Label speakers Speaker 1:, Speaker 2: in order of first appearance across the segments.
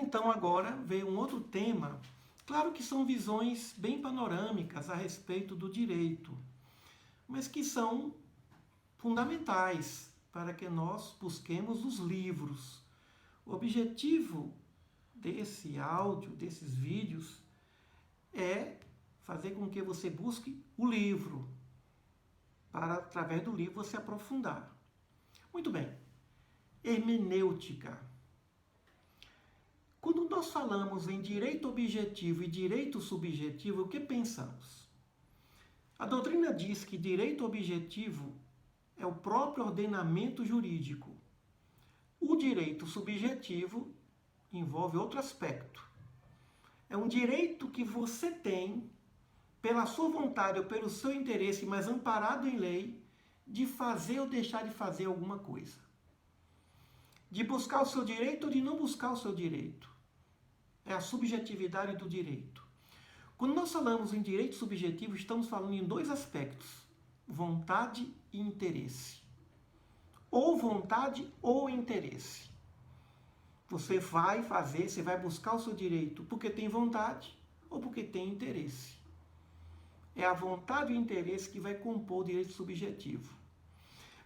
Speaker 1: então agora ver um outro tema. Claro que são visões bem panorâmicas a respeito do direito, mas que são fundamentais para que nós busquemos os livros. O objetivo desse áudio, desses vídeos, é fazer com que você busque o livro, para, através do livro, você aprofundar. Muito bem. Hermenêutica. Quando nós falamos em direito objetivo e direito subjetivo, o que pensamos? A doutrina diz que direito objetivo é o próprio ordenamento jurídico. O direito subjetivo envolve outro aspecto. É um direito que você tem, pela sua vontade ou pelo seu interesse, mas amparado em lei, de fazer ou deixar de fazer alguma coisa. De buscar o seu direito ou de não buscar o seu direito. É a subjetividade do direito. Quando nós falamos em direito subjetivo, estamos falando em dois aspectos: vontade e interesse. Ou vontade ou interesse. Você vai fazer, você vai buscar o seu direito porque tem vontade ou porque tem interesse. É a vontade e o interesse que vai compor o direito subjetivo.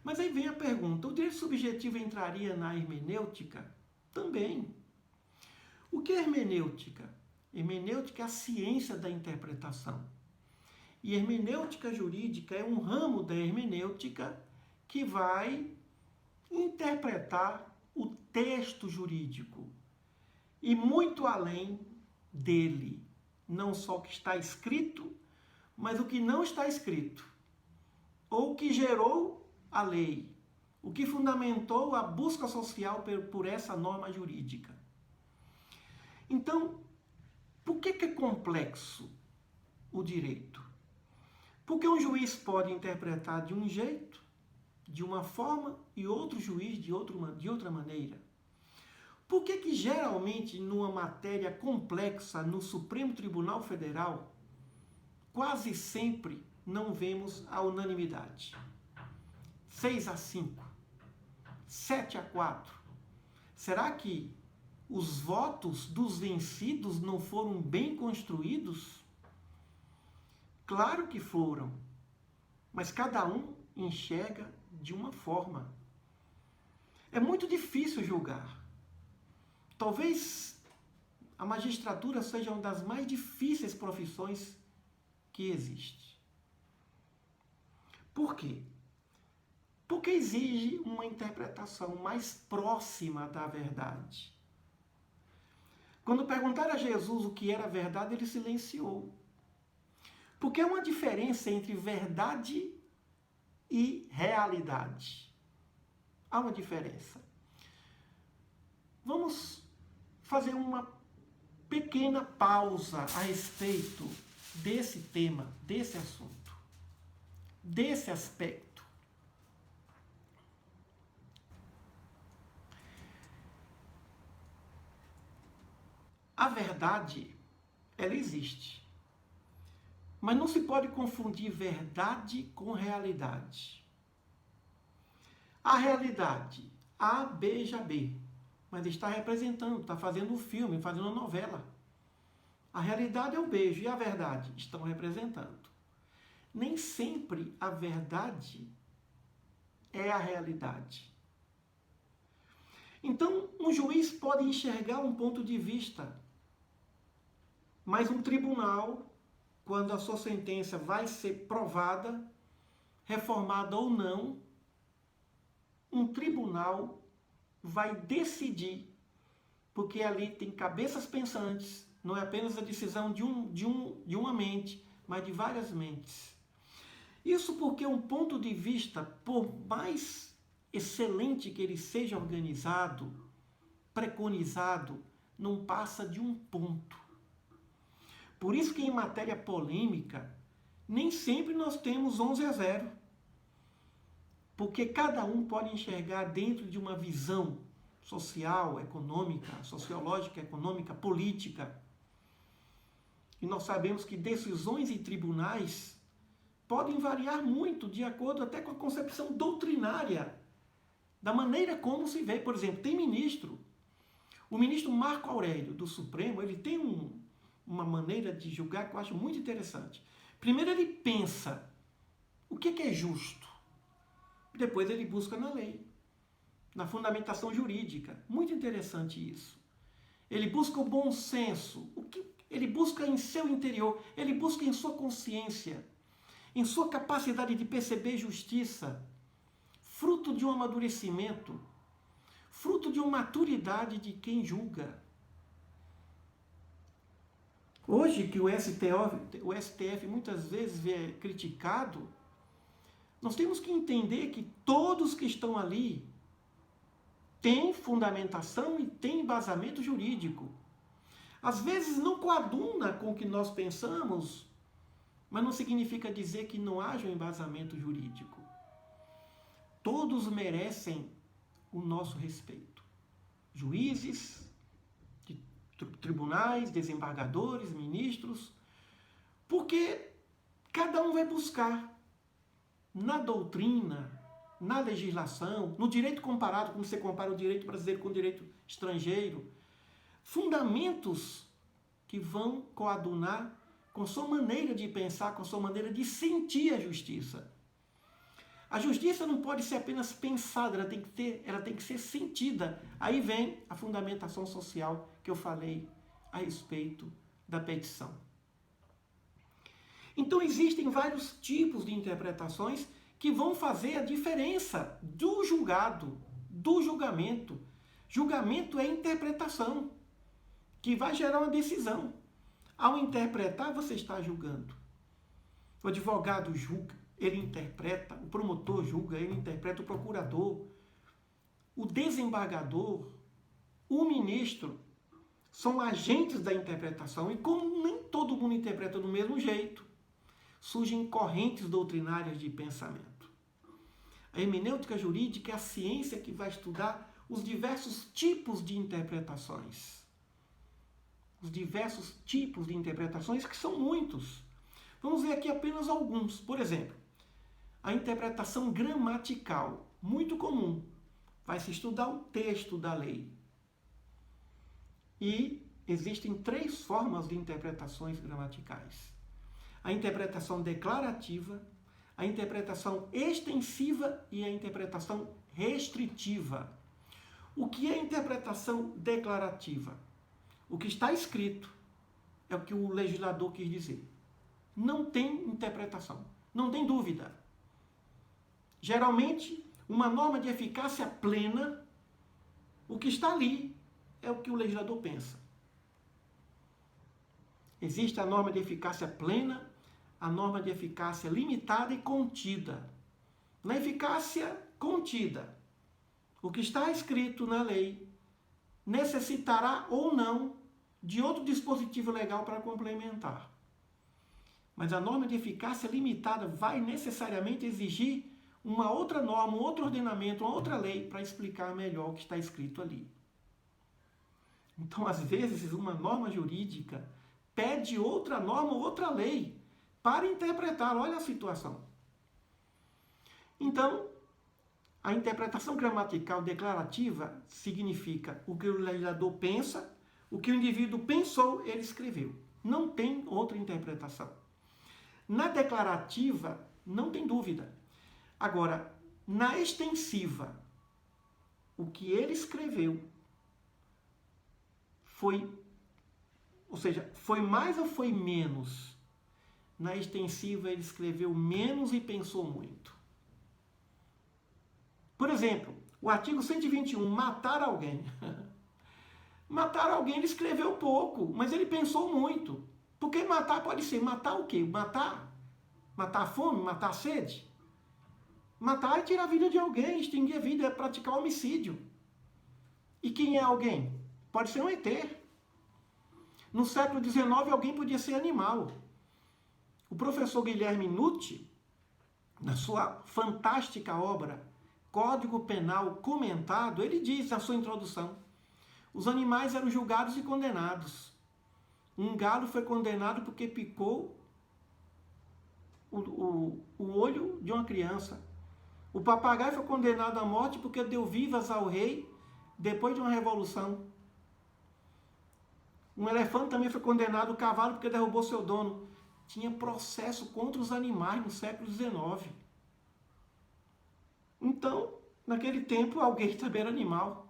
Speaker 1: Mas aí vem a pergunta: o direito subjetivo entraria na hermenêutica? Também. O que é hermenêutica? Hermenêutica é a ciência da interpretação. E hermenêutica jurídica é um ramo da hermenêutica que vai interpretar o texto jurídico. E muito além dele. Não só o que está escrito, mas o que não está escrito. Ou o que gerou a lei. O que fundamentou a busca social por essa norma jurídica. Então, por que é complexo o direito? Porque um juiz pode interpretar de um jeito, de uma forma, e outro juiz de outra maneira. Por que geralmente numa matéria complexa no Supremo Tribunal Federal, quase sempre não vemos a unanimidade? 6-5, 7-4. Será que os votos dos vencidos não foram bem construídos? Claro que foram, mas cada um enxerga de uma forma. É muito difícil julgar. Talvez a magistratura seja uma das mais difíceis profissões que existe. Por quê? Porque exige uma interpretação mais próxima da verdade. Quando perguntaram a Jesus o que era verdade, ele silenciou. Porque há uma diferença entre verdade e realidade. Há uma diferença. Vamos fazer uma pequena pausa a respeito desse tema, desse assunto, desse aspecto. A verdade, ela existe. Mas não se pode confundir verdade com realidade. A realidade, A beija B, mas está representando, está fazendo um filme, fazendo uma novela. A realidade é o beijo e a verdade estão representando. Nem sempre a verdade é a realidade. Então, um juiz pode enxergar um ponto de vista, mas um tribunal, quando a sua sentença vai ser provada, reformada ou não, um tribunal vai decidir, porque ali tem cabeças pensantes, não é apenas a decisão de uma mente, mas de várias mentes. Isso porque um ponto de vista, por mais excelente que ele seja organizado, preconizado, não passa de um ponto. Por isso que em matéria polêmica, nem sempre nós temos 11-0. Porque cada um pode enxergar dentro de uma visão social, econômica, sociológica, econômica, política. E nós sabemos que decisões em tribunais podem variar muito, de acordo até com a concepção doutrinária, da maneira como se vê. Por exemplo, tem ministro. O ministro Marco Aurélio, do Supremo, ele tem uma maneira de julgar que eu acho muito interessante. Primeiro ele pensa o que é justo. Depois ele busca na lei, na fundamentação jurídica. Muito interessante isso. Ele busca o bom senso. Ele busca em seu interior, ele busca em sua consciência, em sua capacidade de perceber justiça, fruto de um amadurecimento, fruto de uma maturidade de quem julga. Hoje que o STF muitas vezes é criticado, nós temos que entender que todos que estão ali têm fundamentação e têm embasamento jurídico. Às vezes não coaduna com o que nós pensamos, mas não significa dizer que não haja um embasamento jurídico. Todos merecem o nosso respeito. Juízes, tribunais, desembargadores, ministros, porque cada um vai buscar na doutrina, na legislação, no direito comparado, como você compara o direito brasileiro com o direito estrangeiro, fundamentos que vão coadunar com sua maneira de pensar, com sua maneira de sentir a justiça. A justiça não pode ser apenas pensada, ela tem que ser sentida. Aí vem a fundamentação social que eu falei a respeito da petição. Então existem vários tipos de interpretações que vão fazer a diferença do julgado, do julgamento. Julgamento é interpretação, que vai gerar uma decisão. Ao interpretar, você está julgando. O advogado julga, ele interpreta, o promotor julga, ele interpreta, o procurador, o desembargador, o ministro, são agentes da interpretação. E como nem todo mundo interpreta do mesmo jeito, surgem correntes doutrinárias de pensamento. A hermenêutica jurídica é a ciência que vai estudar os diversos tipos de interpretações. Os diversos tipos de interpretações, que são muitos. Vamos ver aqui apenas alguns. Por exemplo, a interpretação gramatical, muito comum. Vai se estudar o texto da lei. E existem 3 formas de interpretações gramaticais. A interpretação declarativa, a interpretação extensiva e a interpretação restritiva. O que é interpretação declarativa? O que está escrito é o que o legislador quis dizer. Não tem interpretação, não tem dúvida. Geralmente, uma norma de eficácia plena, o que está ali é o que o legislador pensa. Existe a norma de eficácia plena, a norma de eficácia limitada e contida. Na eficácia contida, o que está escrito na lei necessitará ou não de outro dispositivo legal para complementar. Mas a norma de eficácia limitada vai necessariamente exigir uma outra norma, um outro ordenamento, uma outra lei para explicar melhor o que está escrito ali. Então, às vezes, uma norma jurídica pede outra norma, outra lei para interpretar. Olha a situação. Então, a interpretação gramatical declarativa significa o que o legislador pensa, o que o indivíduo pensou, ele escreveu. Não tem outra interpretação. Na declarativa, não tem dúvida. Agora, na extensiva, o que ele escreveu foi mais ou foi menos? Na extensiva, ele escreveu menos e pensou muito. Por exemplo, o artigo 121, matar alguém. Matar alguém, ele escreveu pouco, mas ele pensou muito. Porque matar pode ser matar o quê? Matar a fome, matar a sede. Matar é tirar a vida de alguém, extinguir a vida, é praticar homicídio. E quem é alguém? Pode ser um ET. No século XIX, alguém podia ser animal. O professor Guilherme Nutti, na sua fantástica obra Código Penal Comentado, ele diz na sua introdução: os animais eram julgados e condenados. Um galo foi condenado porque picou o olho de uma criança. O papagaio foi condenado à morte porque deu vivas ao rei depois de uma revolução. Um elefante também foi condenado ao cavalo porque derrubou seu dono. Tinha processo contra os animais no século XIX. Então, naquele tempo, alguém também era animal.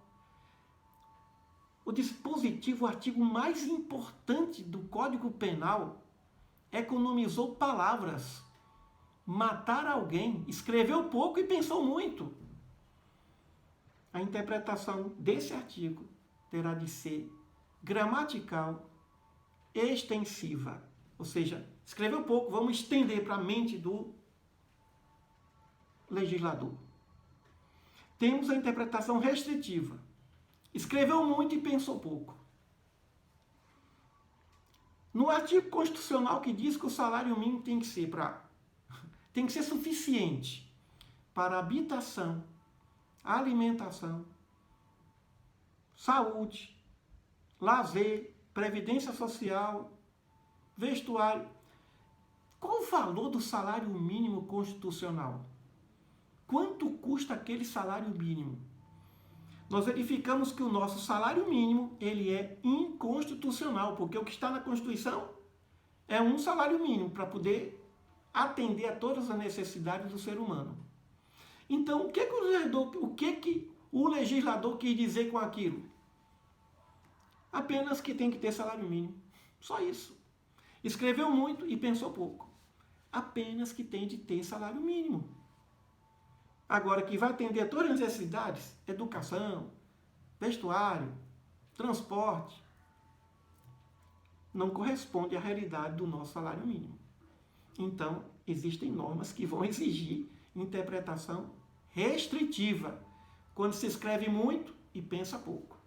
Speaker 1: O dispositivo, o artigo mais importante do Código Penal, economizou palavras. Matar alguém, escreveu pouco e pensou muito. A interpretação desse artigo terá de ser gramatical, extensiva. Ou seja, escreveu pouco, vamos estender para a mente do legislador. Temos a interpretação restritiva. Escreveu muito e pensou pouco. No artigo constitucional que diz que o salário mínimo tem que ser suficiente para habitação, alimentação, saúde, lazer, previdência social, vestuário. Qual o valor do salário mínimo constitucional? Quanto custa aquele salário mínimo? Nós verificamos que o nosso salário mínimo ele é inconstitucional, porque o que está na Constituição é um salário mínimo para poder atender a todas as necessidades do ser humano. Então, o que o legislador quis dizer com aquilo? Apenas que tem que ter salário mínimo. Só isso. Escreveu muito e pensou pouco. Apenas que tem de ter salário mínimo. Agora, que vai atender a todas as necessidades, educação, vestuário, transporte, não corresponde à realidade do nosso salário mínimo. Então, existem normas que vão exigir interpretação restritiva, quando se escreve muito e pensa pouco.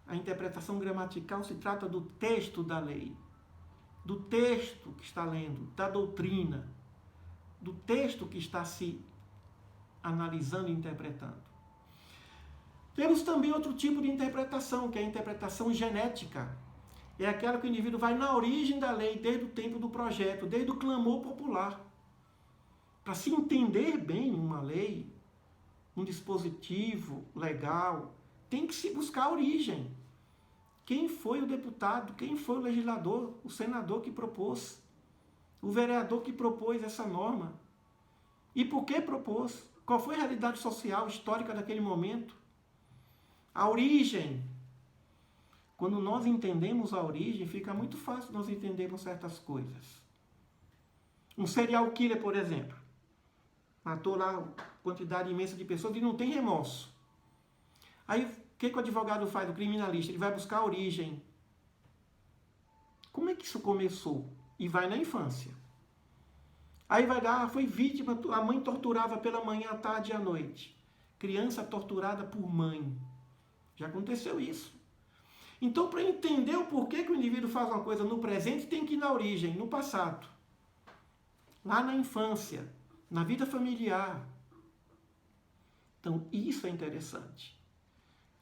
Speaker 1: A interpretação gramatical se trata do texto da lei, do texto que está lendo, da doutrina, do texto que está se analisando e interpretando. Temos também outro tipo de interpretação, que é a interpretação genética. É aquela que o indivíduo vai na origem da lei, desde o tempo do projeto, desde o clamor popular. Para se entender bem uma lei, um dispositivo legal, tem que se buscar a origem. Quem foi o deputado, quem foi o legislador, o senador que propôs, o vereador que propôs essa norma? E por que propôs? Qual foi a realidade social, histórica daquele momento? A origem. Quando nós entendemos a origem, fica muito fácil nós entendermos certas coisas. Um serial killer, por exemplo, matou lá uma quantidade imensa de pessoas e não tem remorso. Aí, o que o advogado faz, o criminalista? Ele vai buscar a origem. Como é que isso começou? E vai na infância. Aí vai dar, foi vítima, a mãe torturava pela manhã, à tarde e à noite. Criança torturada por mãe. Já aconteceu isso. Então, para entender o porquê que o indivíduo faz uma coisa no presente, tem que ir na origem, no passado. Lá na infância, na vida familiar. Então, isso é interessante.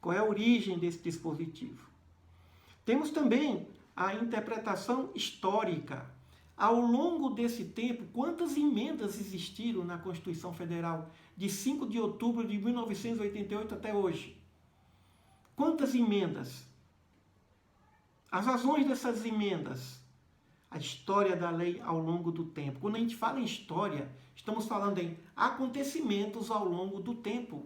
Speaker 1: Qual é a origem desse dispositivo? Temos também a interpretação histórica. Ao longo desse tempo, quantas emendas existiram na Constituição Federal de 5 de outubro de 1988 até hoje? Quantas emendas? As razões dessas emendas, a história da lei ao longo do tempo. Quando a gente fala em história, estamos falando em acontecimentos ao longo do tempo.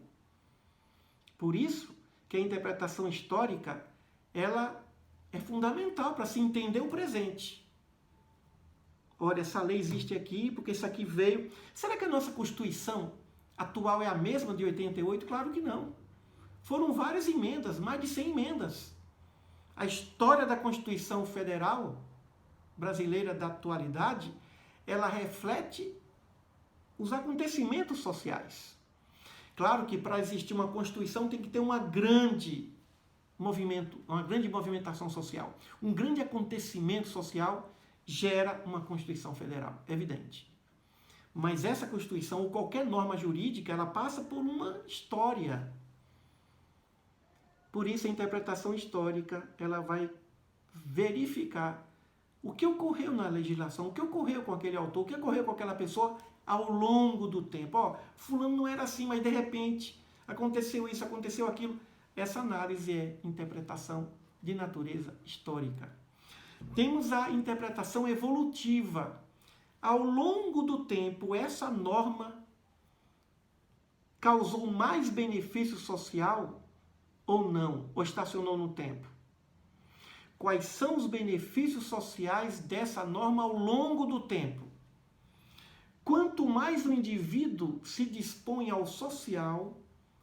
Speaker 1: Por isso que a interpretação histórica, ela é fundamental para se entender o presente. Olha, essa lei existe aqui porque isso aqui veio. Será que a nossa Constituição atual é a mesma de 88? Claro que não. Foram várias emendas, mais de 100 emendas. A história da Constituição Federal brasileira da atualidade, ela reflete os acontecimentos sociais. Claro que para existir uma Constituição tem que ter uma grande movimentação social. Um grande acontecimento social gera uma Constituição Federal, evidente. Mas essa Constituição, ou qualquer norma jurídica, ela passa por uma história. Por isso, a interpretação histórica, ela vai verificar o que ocorreu na legislação, o que ocorreu com aquele autor, o que ocorreu com aquela pessoa ao longo do tempo. Ó, fulano não era assim, mas de repente aconteceu isso, aconteceu aquilo. Essa análise é interpretação de natureza histórica. Temos a interpretação evolutiva. Ao longo do tempo, essa norma causou mais benefício social ou não? Ou estacionou no tempo? Quais são os benefícios sociais dessa norma ao longo do tempo? Quanto mais o indivíduo se dispõe ao social,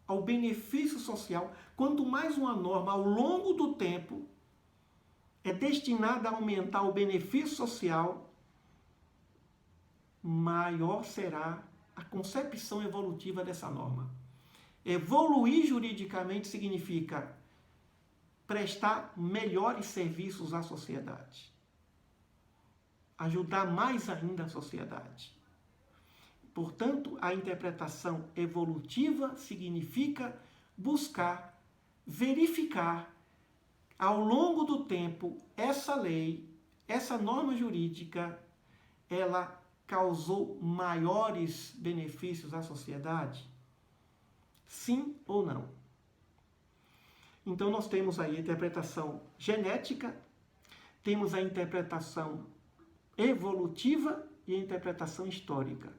Speaker 1: ao benefício social, quanto mais uma norma ao longo do tempo é destinada a aumentar o benefício social, maior será a concepção evolutiva dessa norma. Evoluir juridicamente significa prestar melhores serviços à sociedade, ajudar mais ainda a sociedade. Portanto, a interpretação evolutiva significa buscar, verificar, ao longo do tempo, essa lei, essa norma jurídica, ela causou maiores benefícios à sociedade? Sim ou não? Então, nós temos aí a interpretação genética, temos a interpretação evolutiva e a interpretação histórica,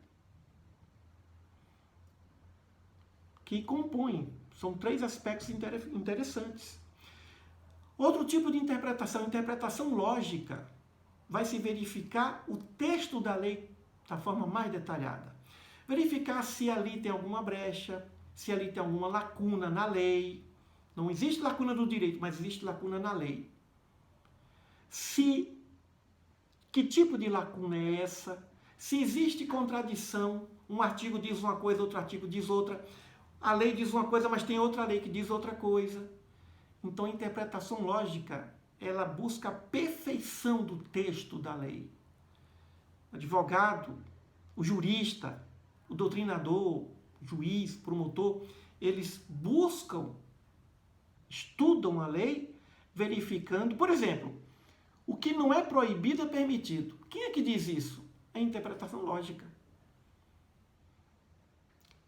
Speaker 1: que compõem, são três aspectos interessantes. Outro tipo de interpretação, interpretação lógica, vai se verificar o texto da lei da forma mais detalhada. Verificar se ali tem alguma brecha, se ali tem alguma lacuna na lei. Não existe lacuna do direito, mas existe lacuna na lei. Que tipo de lacuna é essa? Se existe contradição, um artigo diz uma coisa, outro artigo diz outra. A lei diz uma coisa, mas tem outra lei que diz outra coisa. Então, a interpretação lógica, ela busca a perfeição do texto da lei. O advogado, o jurista, o doutrinador, o juiz, promotor, eles buscam, estudam a lei, verificando, por exemplo, o que não é proibido é permitido. Quem é que diz isso? É a interpretação lógica.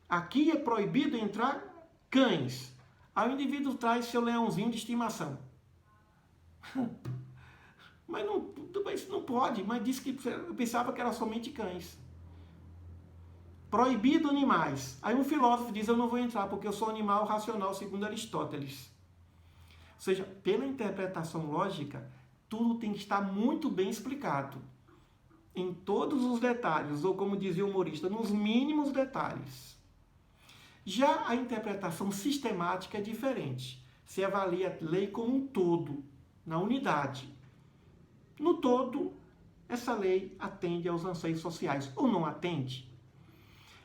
Speaker 1: Aqui é proibido entrar cães. Aí o indivíduo traz seu leãozinho de estimação. Mas não pode, mas disse que eu pensava que era somente cães. Proibido animais. Aí um filósofo diz, eu não vou entrar porque eu sou animal racional, segundo Aristóteles. Ou seja, pela interpretação lógica, tudo tem que estar muito bem explicado. Em todos os detalhes, ou como dizia o humorista, nos mínimos detalhes. Já a interpretação sistemática é diferente. Se avalia a lei como um todo, na unidade. No todo, essa lei atende aos anseios sociais, ou não atende.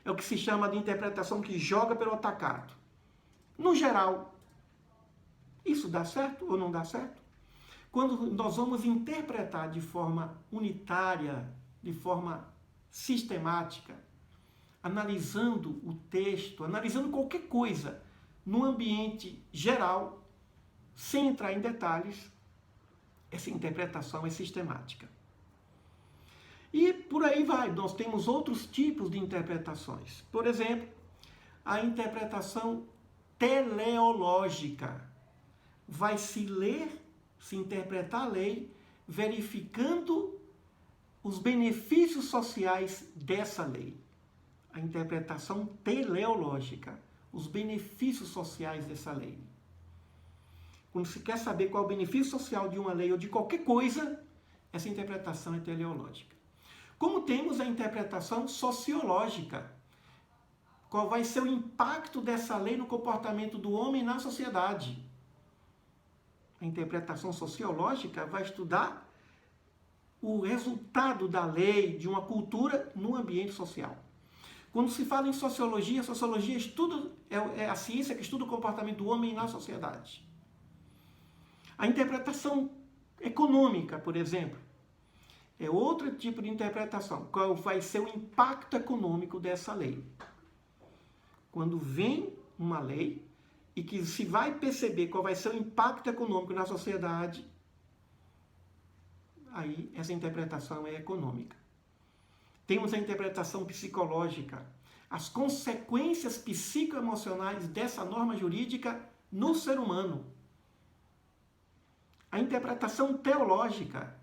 Speaker 1: É o que se chama de interpretação que joga pelo atacado. No geral, isso dá certo ou não dá certo? Quando nós vamos interpretar de forma unitária, de forma sistemática, analisando o texto, analisando qualquer coisa no ambiente geral, sem entrar em detalhes, essa interpretação é sistemática. E por aí vai, nós temos outros tipos de interpretações. Por exemplo, a interpretação teleológica. Vai se ler, se interpretar a lei, verificando os benefícios sociais dessa lei. A interpretação teleológica, os benefícios sociais dessa lei. Quando se quer saber qual é o benefício social de uma lei ou de qualquer coisa, essa interpretação é teleológica. Como temos a interpretação sociológica, qual vai ser o impacto dessa lei no comportamento do homem na sociedade. A interpretação sociológica vai estudar o resultado da lei, de uma cultura no ambiente social. Quando se fala em sociologia, é a ciência que estuda o comportamento do homem na sociedade. A interpretação econômica, por exemplo, é outro tipo de interpretação. Qual vai ser o impacto econômico dessa lei? Quando vem uma lei e que se vai perceber qual vai ser o impacto econômico na sociedade, aí essa interpretação é econômica. Temos a interpretação psicológica, as consequências psicoemocionais dessa norma jurídica no ser humano. a interpretação teológica,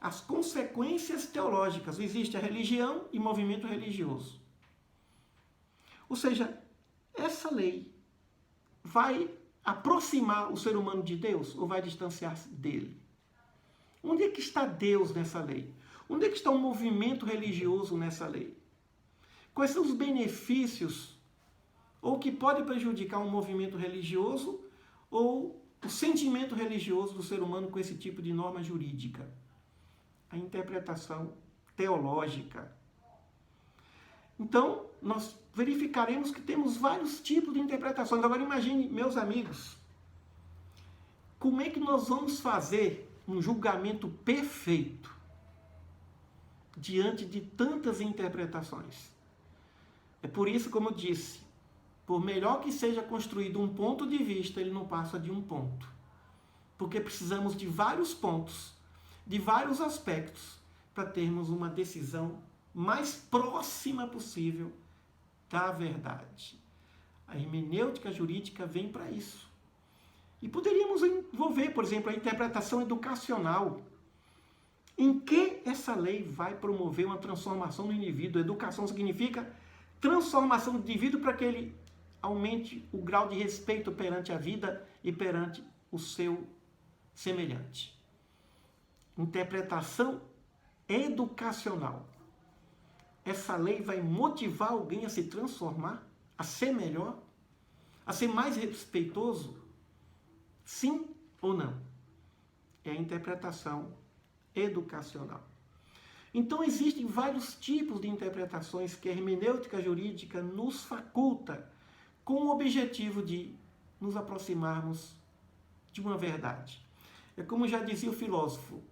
Speaker 1: as consequências teológicas. Existe a religião e movimento religioso. Ou seja, essa lei vai aproximar o ser humano de Deus ou vai distanciar-se dele? Onde é que está Deus nessa lei? Onde é que está o movimento religioso nessa lei? Quais são os benefícios ou que pode prejudicar um movimento religioso ou o sentimento religioso do ser humano com esse tipo de norma jurídica? A interpretação teológica. Então, nós verificaremos que temos vários tipos de interpretações. Agora imagine, meus amigos, como é que nós vamos fazer um julgamento perfeito diante de tantas interpretações? É por isso, como eu disse, por melhor que seja construído um ponto de vista, ele não passa de um ponto. Porque precisamos de vários pontos, de vários aspectos, para termos uma decisão mais próxima possível da verdade. A hermenêutica jurídica vem para isso. E poderíamos envolver, por exemplo, a interpretação educacional. Em que essa lei vai promover uma transformação no indivíduo? Educação significa transformação do indivíduo para que ele aumente o grau de respeito perante a vida e perante o seu semelhante. Interpretação educacional. Essa lei vai motivar alguém a se transformar, a ser melhor, a ser mais respeitoso? Sim ou não? É a interpretação educacional. Então, existem vários tipos de interpretações que a hermenêutica jurídica nos faculta com o objetivo de nos aproximarmos de uma verdade. É como já dizia o filósofo,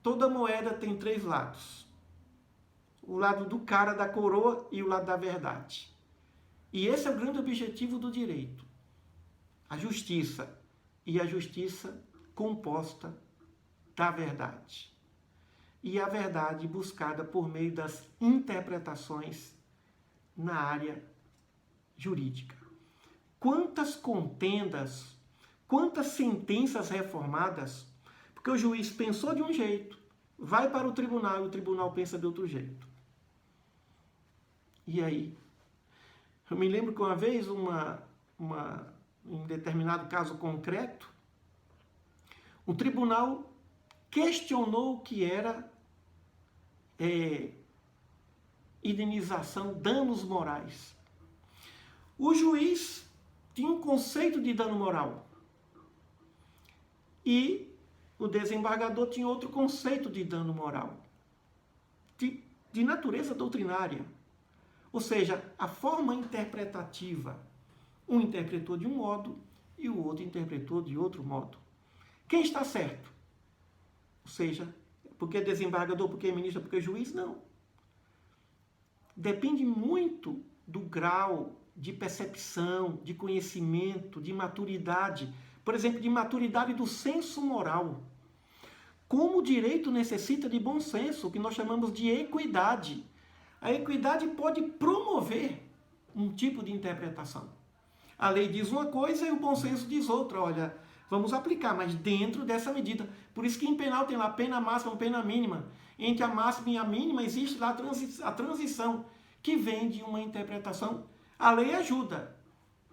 Speaker 1: toda moeda tem 3 lados. O lado do cara da coroa e o lado da verdade. E esse é o grande objetivo do direito. A justiça. E a justiça composta da verdade. E a verdade buscada por meio das interpretações na área jurídica. Quantas contendas, quantas sentenças reformadas, porque o juiz pensou de um jeito, vai para o tribunal e o tribunal pensa de outro jeito. E aí? Eu me lembro que uma vez, em determinado caso concreto, o tribunal questionou o que era indenização, danos morais. O juiz tinha um conceito de dano moral e o desembargador tinha outro conceito de dano moral, de natureza doutrinária. Ou seja, a forma interpretativa, um interpretou de um modo e o outro interpretou de outro modo. Quem está certo? Ou seja, porque é desembargador, porque é ministro, porque é juiz? Não. Depende muito do grau de percepção, de conhecimento, de maturidade. Por exemplo, de maturidade do senso moral. Como o direito necessita de bom senso, o que nós chamamos de equidade. A equidade pode promover um tipo de interpretação. A lei diz uma coisa e o bom senso diz outra. Olha, vamos aplicar, mas dentro dessa medida. Por isso que em penal tem lá pena máxima e pena mínima. Entre a máxima e a mínima existe lá a transição, que vem de uma interpretação. A lei ajuda,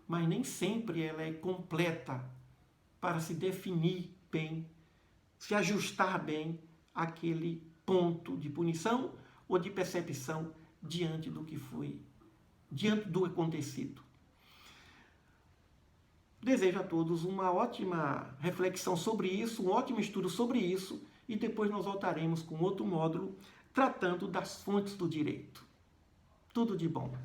Speaker 1: mas nem sempre ela é completa para se definir bem, se ajustar bem àquele ponto de punição ou de percepção diante do que foi, diante do acontecido. Desejo a todos uma ótima reflexão sobre isso, um ótimo estudo sobre isso, e depois nós voltaremos com outro módulo tratando das fontes do direito. Tudo de bom.